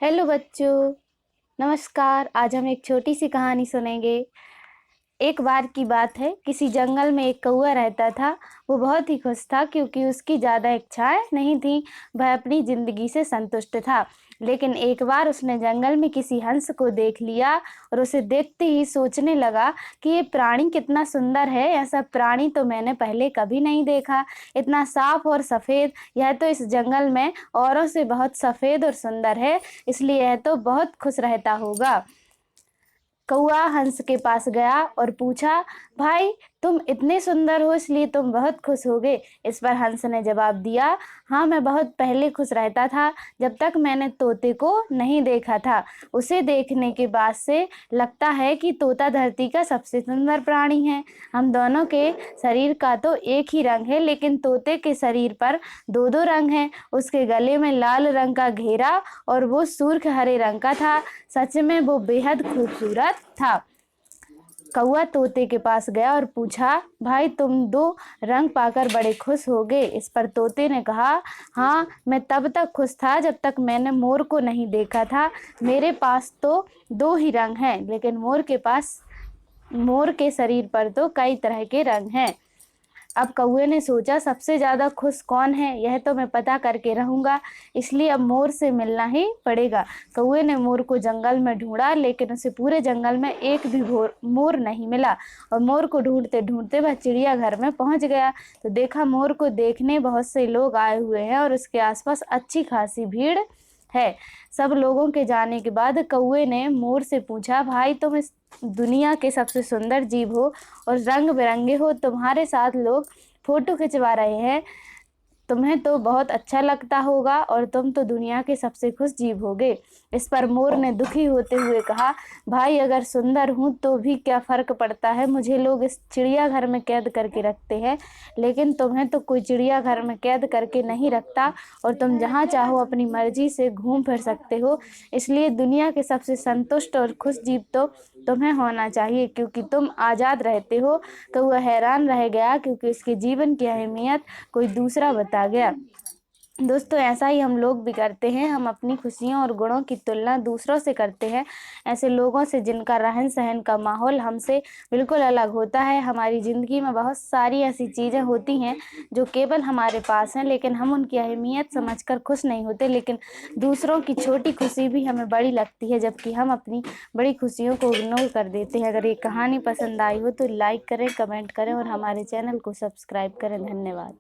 Hello बच्चों, नमस्कार। आज हम एक छोटी सी कहानी सुनेंगे। एक बार की बात है, किसी जंगल में एक कौवा रहता था। वो बहुत ही खुश था क्योंकि उसकी ज़्यादा इच्छाएं नहीं थीं। वह अपनी ज़िंदगी से संतुष्ट था। लेकिन एक बार उसने जंगल में किसी हंस को देख लिया और उसे देखते ही सोचने लगा कि ये प्राणी कितना सुंदर है। ऐसा प्राणी तो मैंने पहले कभी नहीं देखा। इतना साफ और सफ़ेद, यह तो इस जंगल में औरों से बहुत सफ़ेद और सुंदर है, इसलिए यह तो बहुत खुश रहता होगा। कौआ हंस के पास गया और पूछा, भाई तुम इतने सुंदर हो इसलिए तुम बहुत खुश होगे। इस पर हंस ने जवाब दिया, हाँ मैं बहुत पहले खुश रहता था, जब तक मैंने तोते को नहीं देखा था। उसे देखने के बाद से लगता है कि तोता धरती का सबसे सुंदर प्राणी है। हम दोनों के शरीर का तो एक ही रंग है, लेकिन तोते के शरीर पर दो दो रंग हैं। उसके गले में लाल रंग का घेरा और वो सुर्ख हरे रंग का था। सच में वो बेहद खूबसूरत था। कौआ तोते के पास गया और पूछा, भाई तुम दो रंग पाकर बड़े खुश हो गए। इस पर तोते ने कहा, हाँ मैं तब तक खुश था जब तक मैंने मोर को नहीं देखा था। मेरे पास तो दो ही रंग हैं, लेकिन मोर के शरीर पर तो कई तरह के रंग हैं। अब कौवे ने सोचा, सबसे ज़्यादा खुश कौन है यह तो मैं पता करके रहूँगा, इसलिए अब मोर से मिलना ही पड़ेगा। कौवे ने मोर को जंगल में ढूंढा, लेकिन उसे पूरे जंगल में एक भी मोर नहीं मिला। और मोर को ढूंढते ढूंढते वह चिड़ियाघर में पहुंच गया तो देखा मोर को देखने बहुत से लोग आए हुए हैं और उसके आसपास अच्छी खासी भीड़ है। सब लोगों के जाने के बाद कौवे ने मोर से पूछा, भाई तुम इस दुनिया के सबसे सुंदर जीव हो और रंग बिरंगे हो, तुम्हारे साथ लोग फोटो खिंचवा रहे हैं, तुम्हें तो बहुत अच्छा लगता होगा और तुम तो दुनिया के सबसे खुश जीव होगे। इस पर मोर ने दुखी होते हुए कहा, भाई अगर सुंदर हूँ तो भी क्या फ़र्क पड़ता है, मुझे लोग इस चिड़ियाघर में कैद करके रखते हैं, लेकिन तुम्हें तो कोई चिड़ियाघर में कैद करके नहीं रखता और तुम जहाँ चाहो अपनी मर्जी से घूम फिर सकते हो। इसलिए दुनिया के सबसे संतुष्ट और खुश जीव तो तुम्हें होना चाहिए, क्योंकि तुम आज़ाद रहते हो। तो वह हैरान रह गया क्योंकि उसके जीवन की अहमियत कोई दूसरा बता गया। दोस्तों, ऐसा ही हम लोग भी करते हैं। हम अपनी खुशियों और गुणों की तुलना दूसरों से करते हैं, ऐसे लोगों से जिनका रहन सहन का माहौल हमसे बिल्कुल अलग होता है। हमारी ज़िंदगी में बहुत सारी ऐसी चीज़ें होती हैं जो केवल हमारे पास हैं, लेकिन हम उनकी अहमियत समझकर खुश नहीं होते। लेकिन दूसरों की छोटी खुशी भी हमें बड़ी लगती है, जबकि हम अपनी बड़ी खुशियों को इग्नोर कर देते हैं। अगर ये कहानी पसंद आई हो तो लाइक करें, कमेंट करें और हमारे चैनल को सब्सक्राइब करें। धन्यवाद।